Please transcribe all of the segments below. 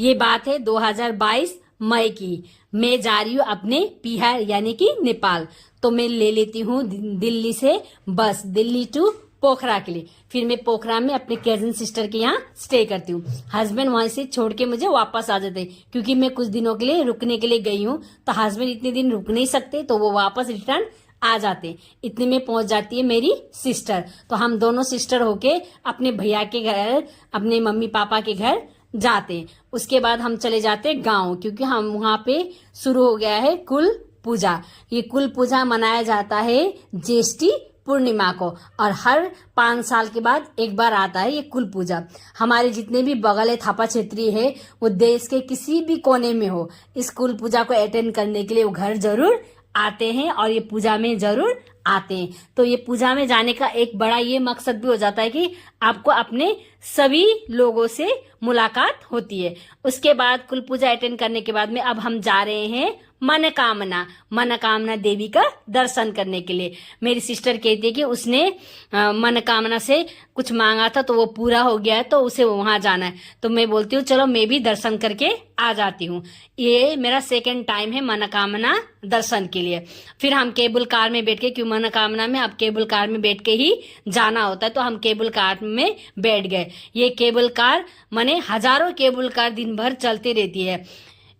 ये बात है 2022 मई की। मैं जा रही हूँ अपने बिहार यानी कि नेपाल। तो मैं ले लेती हूँ दिल्ली से बस, दिल्ली टू पोखरा के लिए। फिर मैं पोखरा में अपने कजन सिस्टर के यहाँ स्टे करती हूँ। हस्बैंड वहां से छोड़ के मुझे वापस आ जाते, क्योंकि मैं कुछ दिनों के लिए रुकने के लिए गई हूँ। तो हस्बैंड इतने दिन रुक नहीं सकते, तो वो वापस रिटर्न आ जाते। इतने में पहुंच जाती है मेरी सिस्टर। तो हम दोनों सिस्टर होके अपने भैया के घर, अपने मम्मी पापा के घर जाते। उसके बाद हम चले जाते गांव, क्योंकि हम वहां पे शुरू हो गया है कुल पूजा। ये कुल पूजा मनाया जाता है ज्येष्ठी पूर्णिमा को, और हर 5 साल के बाद एक बार आता है ये कुल पूजा। हमारे जितने भी बगल है थापा क्षेत्रीय है, वो देश के किसी भी कोने में हो, इस कुल पूजा को अटेंड करने के लिए वो घर जरूर आते हैं और ये पूजा में जरूर आते हैं। तो ये पूजा में जाने का एक बड़ा ये मकसद भी हो जाता है कि आपको अपने सभी लोगों से मुलाकात होती है। उसके बाद कुल पूजा अटेंड करने के बाद में अब हम जा रहे हैं मनोकामना देवी का दर्शन करने के लिए। मेरी सिस्टर कहती है कि उसने मनोकामना से कुछ मांगा था तो वो पूरा हो गया है, तो उसे वहां जाना है। तो मैं बोलती हूँ चलो मैं भी दर्शन करके आ जाती हूँ। ये मेरा सेकंड टाइम है मनोकामना दर्शन के लिए। फिर हम केबल कार में बैठ के, क्यों मनोकामना में अब केबल कार में बैठ के ही जाना होता है, तो हम केबल कार में बैठ गए। ये केबल कार माने हजारों केबल कार दिन भर चलती रहती है।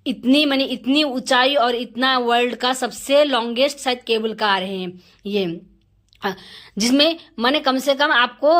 इतनी ऊंचाई और इतना वर्ल्ड का सबसे लॉन्गेस्ट शायद केबल कार है ये, जिसमें माने कम से कम आपको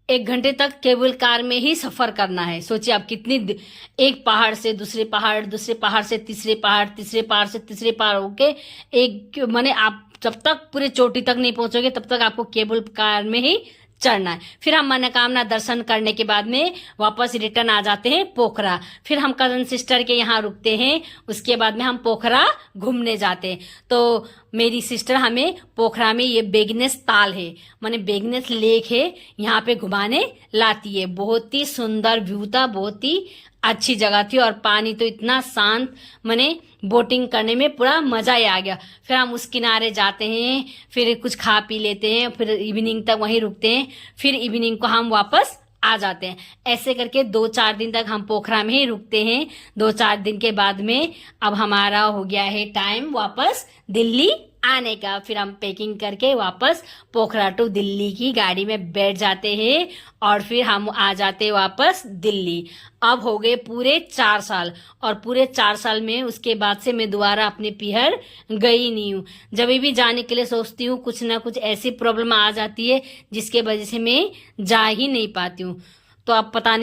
1 घंटे तक केबल कार में ही सफर करना है। सोचिए आप कितनी, एक पहाड़ से दूसरे पहाड़, दूसरे पहाड़ से तीसरे पहाड़, तीसरे पहाड़ से तीसरे पहाड़ होके एक माने आप जब तक पूरे चोटी तक नहीं पहुंचोगे तब तक आपको केबल कार में ही चढ़ना है। फिर हम मनोकामना दर्शन करने के बाद में वापस रिटर्न आ जाते हैं पोखरा। फिर हम कजन सिस्टर के यहाँ रुकते हैं। उसके बाद में हम पोखरा घूमने जाते हैं। तो मेरी सिस्टर हमें पोखरा में ये बेगनेस ताल है, माने बेगनेस लेक है, यहाँ पे घुमाने लाती है। बहुत ही सुंदर व्यू था, बहुत ही अच्छी जगह थी, और पानी तो इतना शांत, माने बोटिंग करने में पूरा मजा ही आ गया। फिर हम उस किनारे जाते हैं, फिर कुछ खा पी लेते हैं, फिर इवनिंग तक वहीं रुकते हैं, फिर इवनिंग को हम वापस आ जाते हैं। ऐसे करके 2-4 दिन तक हम पोखरा में ही रुकते हैं। 2-4 दिन के बाद में अब हमारा हो गया है टाइम वापस दिल्ली आने का। फिर हम पैकिंग करके वापस पोखरा टू दिल्ली की गाड़ी में बैठ जाते हैं, और फिर हम आ जाते हैं वापस दिल्ली। अब हो गए पूरे 4 साल, और पूरे 4 साल में उसके बाद से मैं दोबारा अपने पिहर गई नहीं हूँ। जब भी जाने के लिए सोचती हूँ कुछ ना कुछ ऐसी प्रॉब्लम आ जाती है जिसके वजह से मैं जा ही नहीं पाती हूँ। तो अब पता नहीं